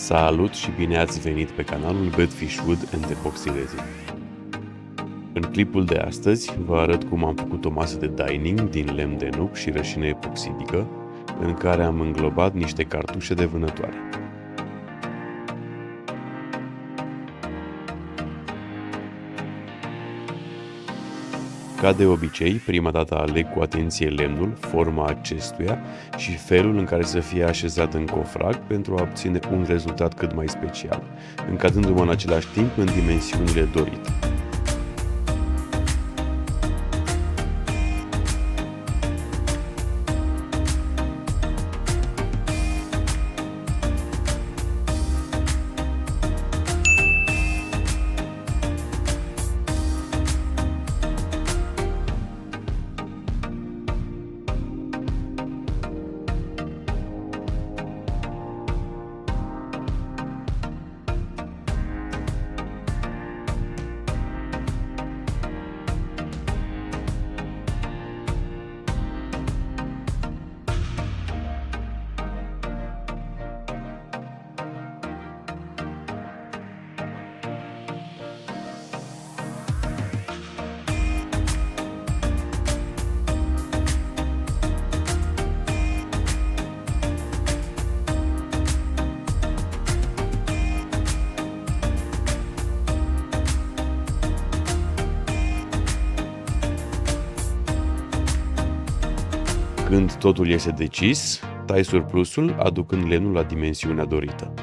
Salut și bine ați venit pe canalul Bedfish Wood and Epoxy Resin. În clipul de astăzi vă arăt cum am făcut o masă de dining din lemn de nuc și rășină epoxidică, în care am înglobat niște cartușe de vânătoare. Ca de obicei, prima dată aleg cu atenție lemnul, forma acestuia și felul în care să fie așezat în cofrag pentru a obține un rezultat cât mai special, încadrându-mă în același timp în dimensiunile dorite. Când totul este decis, tai surplusul, aducând lemnul la dimensiunea dorită.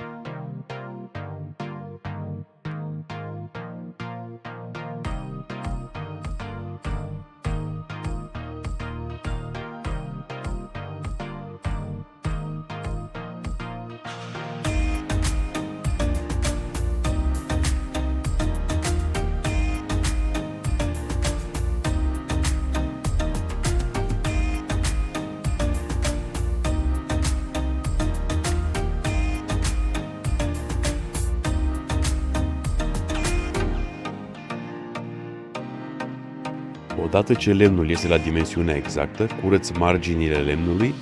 Odată ce lemnul este la dimensiunea exactă, curăț marginile lemnului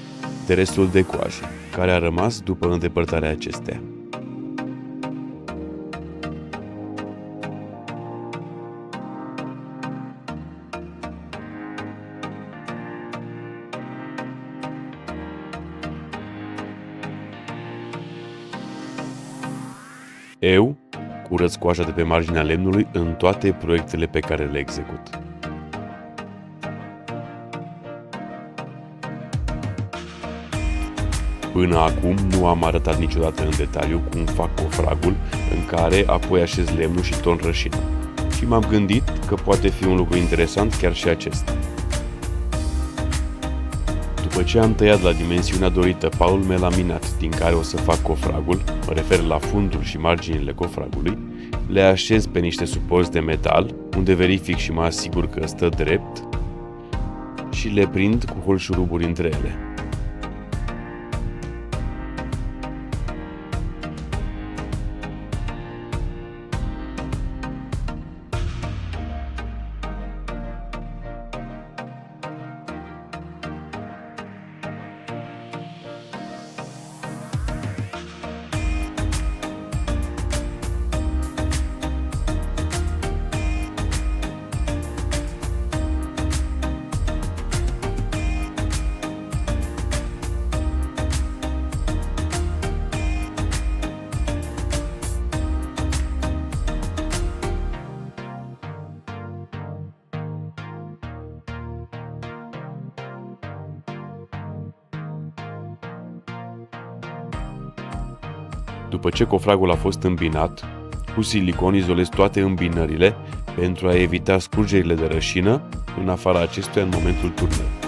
de restul de coajă, care a rămas după îndepărtarea acesteia. Eu curăț coaja de pe marginea lemnului în toate proiectele pe care le execut. Până acum nu am arătat niciodată în detaliu cum fac cofragul în care apoi așez lemnul și torn rășina. Și m-am gândit că poate fi un lucru interesant chiar și acesta. După ce am tăiat la dimensiunea dorită paul melaminat din care o să fac cofragul, mă refer la fundul și marginile cofragului, le așez pe niște suporți de metal, unde verific și mă asigur că stă drept și le prind cu holșuruburi între ele. După ce cofragul a fost îmbinat, cu silicon izolez toate îmbinările pentru a evita scurgerile de rășină în afara acestuia în momentul turnării.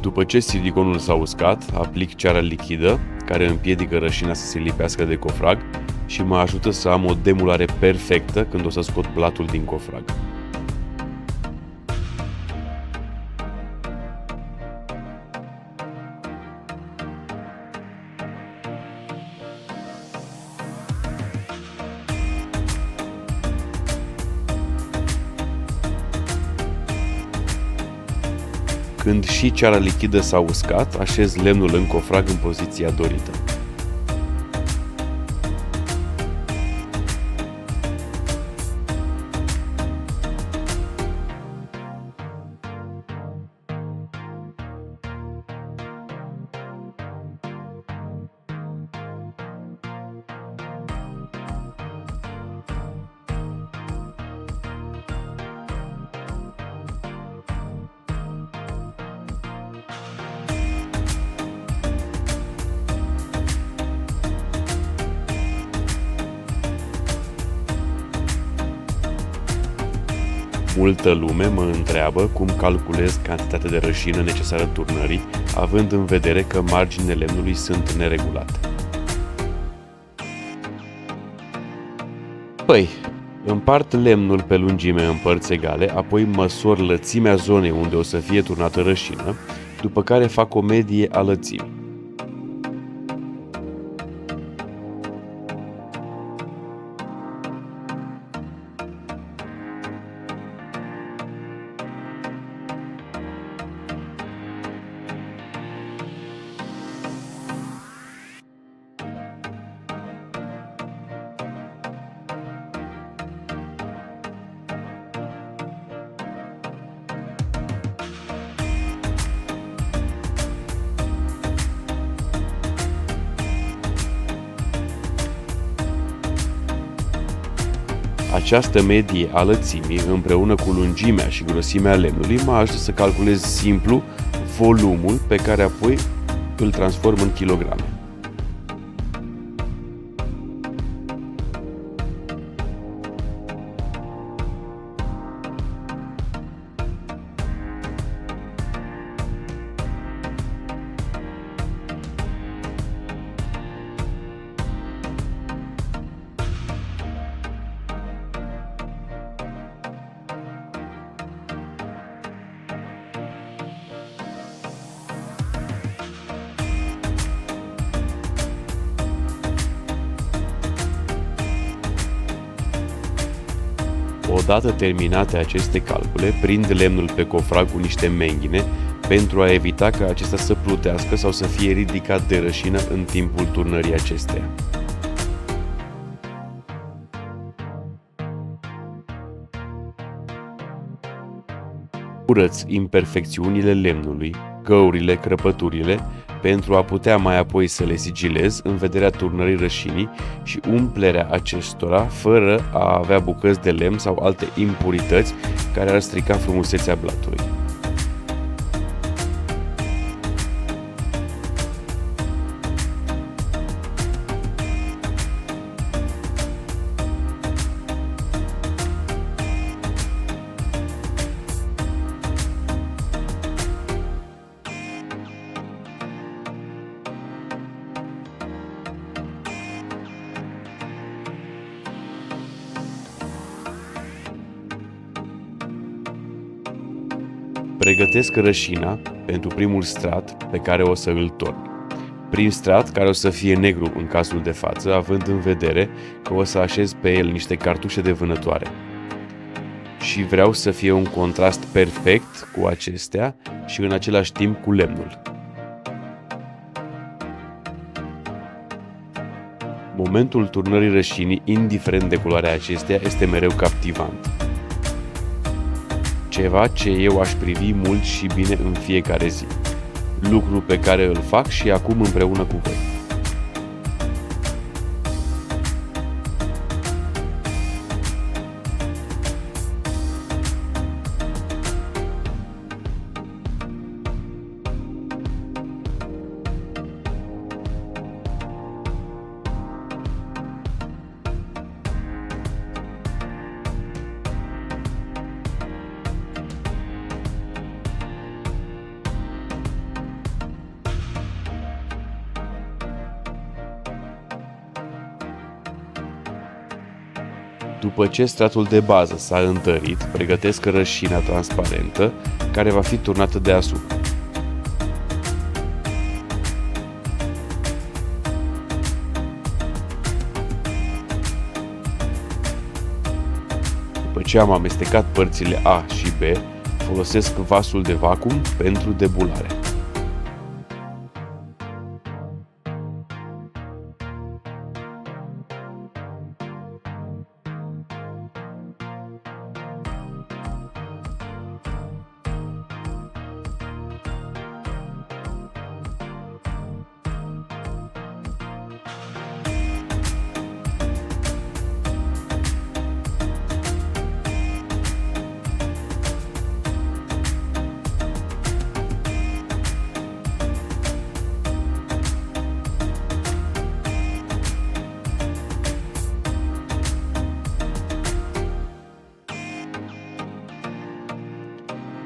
După ce siliconul s-a uscat, aplic ceara lichidă, care împiedică rășina să se lipească de cofrag și mă ajută să am o demulare perfectă când o să scot blatul din cofrag. Când și ceara lichidă s-a uscat, așez lemnul în cofrag în poziția dorită. Multă lume mă întreabă cum calculez cantitatea de rășină necesară turnării, având în vedere că marginile lemnului sunt neregulate. Păi, împart lemnul pe lungime în părți egale, apoi măsor lățimea zonei unde o să fie turnată rășină, după care fac o medie a lățimii. Această medie a lățimii, împreună cu lungimea și grosimea lemnului, mă ajută să calculez simplu volumul pe care apoi îl transform în kilograme. Odată terminate aceste calcule, prind lemnul pe cofrag cu niște menghine pentru a evita ca acesta să plutească sau să fie ridicat de rășină în timpul turnării acesteia. Curăț imperfecțiunile lemnului, găurile, crăpăturile, pentru a putea mai apoi să le sigilez în vederea turnării rășinii și umplerea acestora fără a avea bucăți de lemn sau alte impurități care ar strica frumusețea blatului. Pregătesc rășina pentru primul strat pe care o să îl torn. Prim strat care o să fie negru în cazul de față, având în vedere că o să așez pe el niște cartușe de vânătoare. Și vreau să fie un contrast perfect cu acestea și în același timp cu lemnul. Momentul turnării rășinii, indiferent de culoarea acesteia, este mereu captivant. Ceva ce eu aș privi mult și bine în fiecare zi. Lucru pe care îl fac și acum împreună cu voi. După ce stratul de bază s-a întărit, pregătesc rășina transparentă, care va fi turnată deasupra. După ce am amestecat părțile A și B, folosesc vasul de vacuum pentru debulare.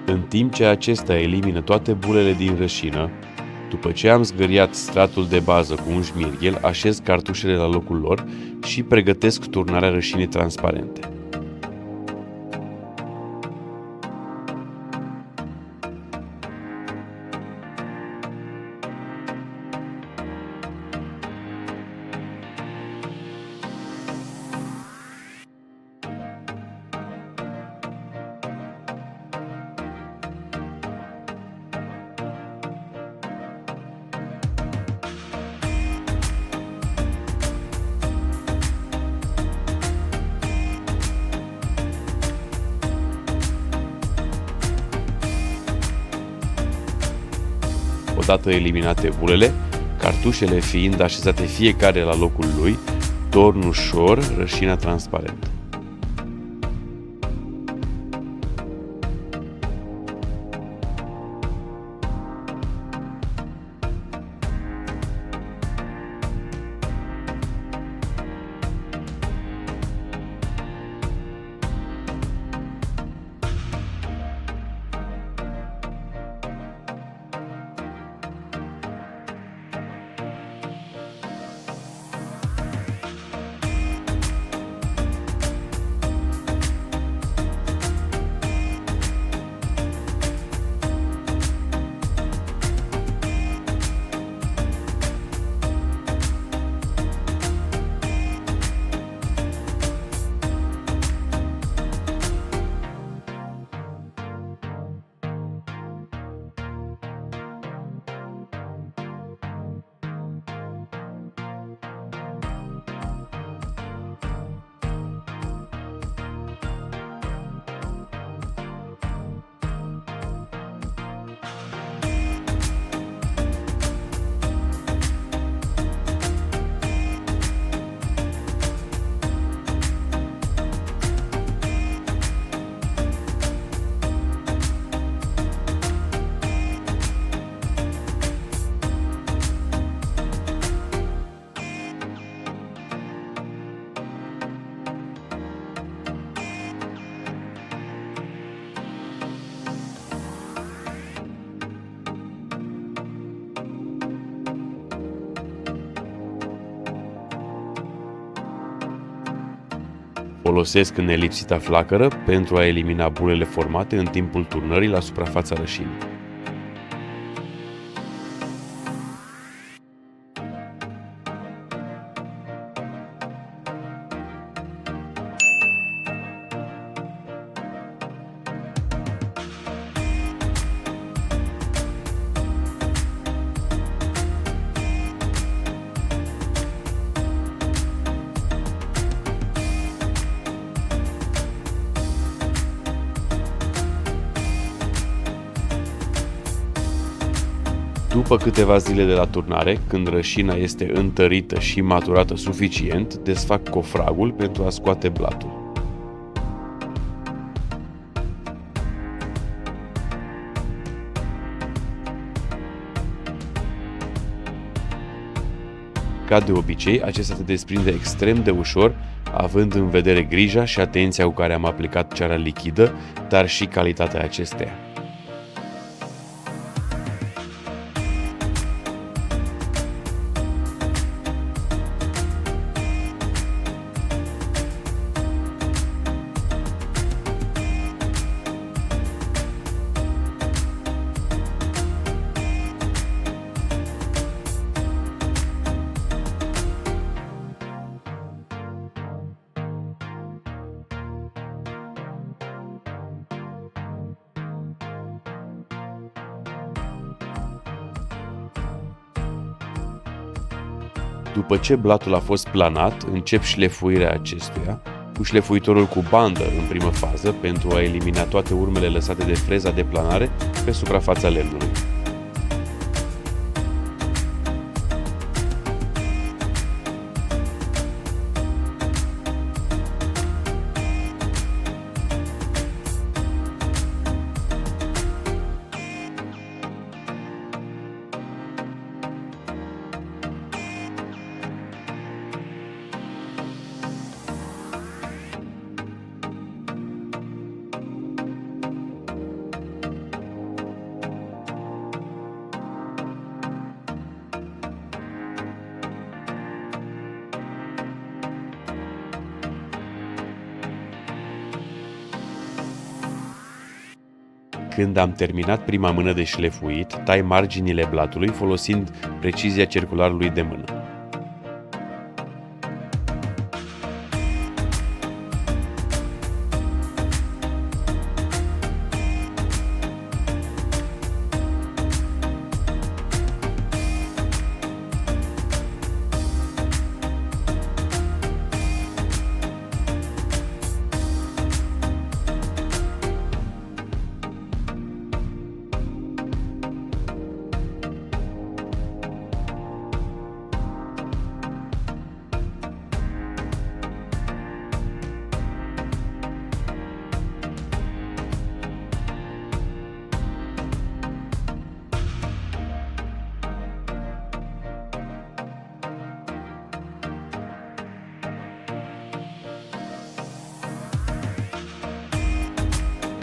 În timp ce acesta elimină toate bulele din rășină, după ce am zgâriat stratul de bază cu un șmirghel, așez cartușele la locul lor și pregătesc turnarea rășinii transparente. Odată eliminate bulele, cartușele fiind așezate fiecare la locul lui, torn ușor rășina transparentă. Folosesc nelipsita flacără pentru a elimina bulele formate în timpul turnării la suprafața rășinii. După câteva zile de la turnare, când rășina este întărită și maturată suficient, desfac cofragul pentru a scoate blatul. Ca de obicei, acesta se desprinde extrem de ușor, având în vedere grija și atenția cu care am aplicat ceara lichidă, dar și calitatea acesteia. După ce blatul a fost planat, încep șlefuirea acestuia, cu șlefuitorul cu bandă în primă fază pentru a elimina toate urmele lăsate de freza de planare pe suprafața lemnului. Când am terminat prima mână de șlefuit, tai marginile blatului folosind precizia circularului de mână.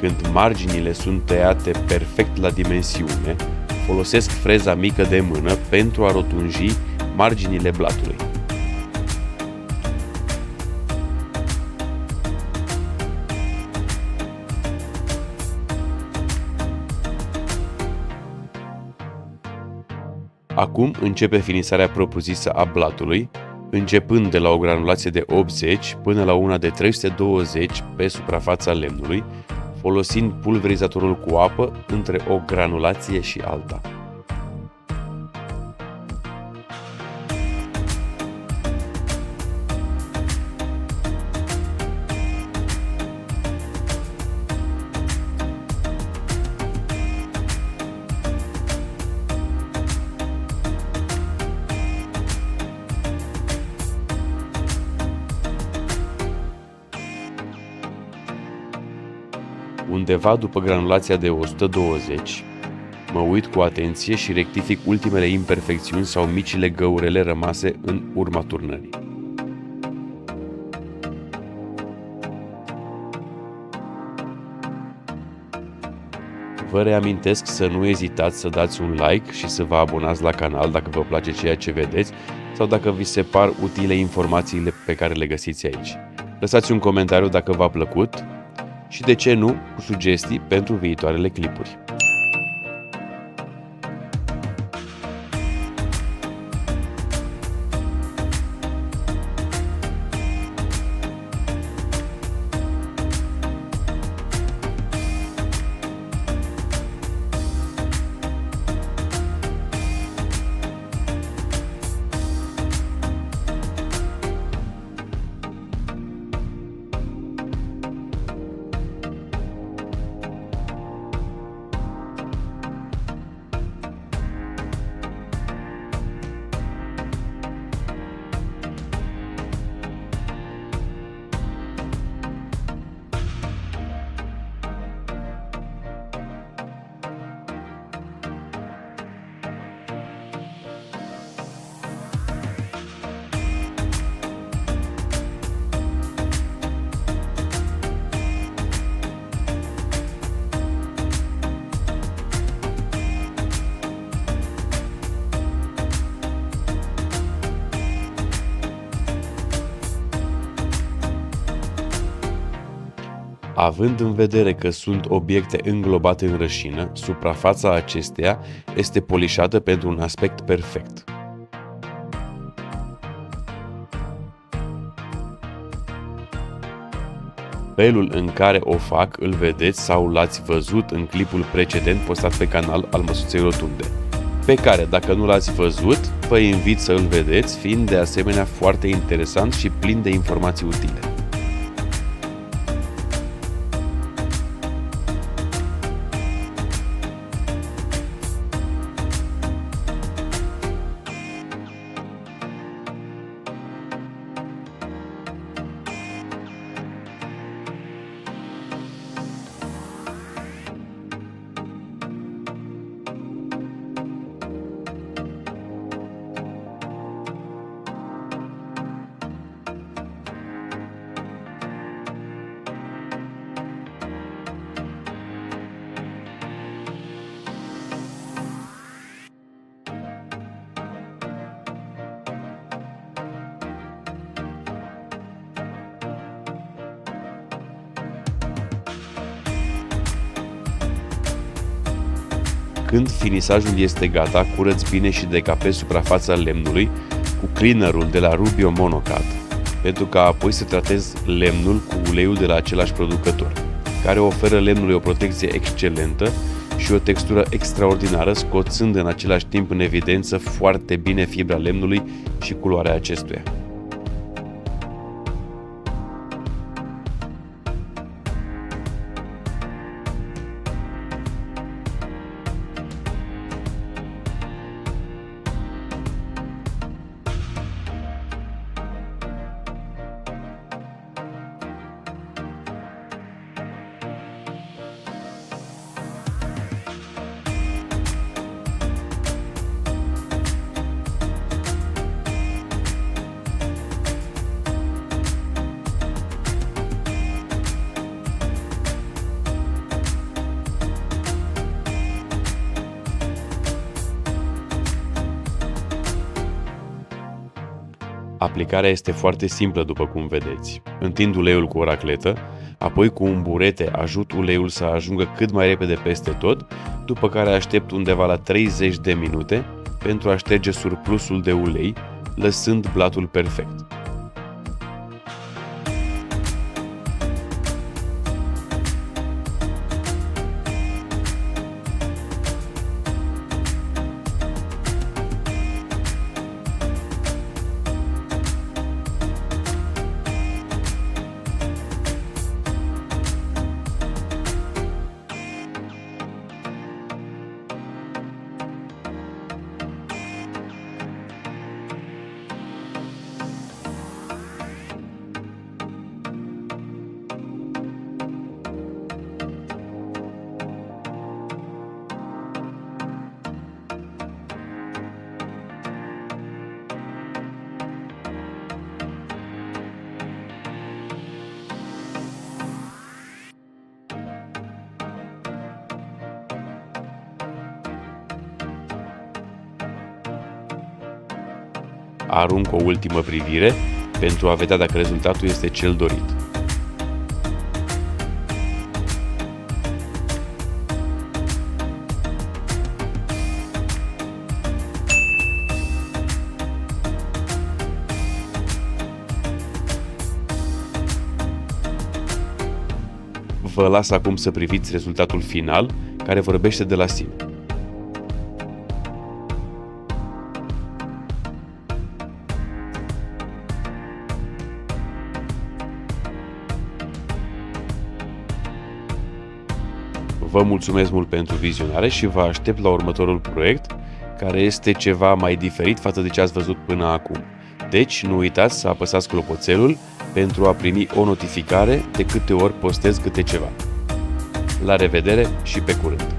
Când marginile sunt tăiate perfect la dimensiune, folosesc freza mică de mână pentru a rotunji marginile blatului. Acum începe finisarea propriu-zisă a blatului, începând de la o granulație de 80 până la una de 320 pe suprafața lemnului, folosind pulverizatorul cu apă între o granulație și alta. Undeva după granulația de 120, mă uit cu atenție și rectific ultimele imperfecțiuni sau micile găurele rămase în urma turnării. Vă reamintesc să nu ezitați să dați un like și să vă abonați la canal dacă vă place ceea ce vedeți sau dacă vi se par utile informațiile pe care le găsiți aici. Lăsați un comentariu dacă v-a plăcut și, de ce nu, cu sugestii pentru viitoarele clipuri. Având în vedere că sunt obiecte înglobate în rășină, suprafața acesteia este polișată pentru un aspect perfect. Felul în care o fac îl vedeți sau l-ați văzut în clipul precedent postat pe canal al Măsuței Rotunde. pe care, dacă nu l-ați văzut, vă invit să îl vedeți, fiind de asemenea foarte interesant și plin de informații utile. Când finisajul este gata, curăț bine și decapezi suprafața lemnului cu cleanerul de la Rubio Monocat, pentru ca apoi să tratezi lemnul cu uleiul de la același producător, care oferă lemnului o protecție excelentă și o textură extraordinară, scoțând în același timp în evidență foarte bine fibra lemnului și culoarea acestuia. Aplicarea este foarte simplă, după cum vedeți. Întind uleiul cu o racletă, apoi cu un burete ajut uleiul să ajungă cât mai repede peste tot, după care aștept undeva la 30 de minute pentru a șterge surplusul de ulei, lăsând blatul perfect. Arunc o ultimă privire pentru a vedea dacă rezultatul este cel dorit. Vă las acum să priviți rezultatul final, care vorbește de la sine. Vă mulțumesc mult pentru vizionare și vă aștept la următorul proiect, care este ceva mai diferit față de ce ați văzut până acum. Deci nu uitați să apăsați clopoțelul pentru a primi o notificare de câte ori postez câte ceva. La revedere și pe curând!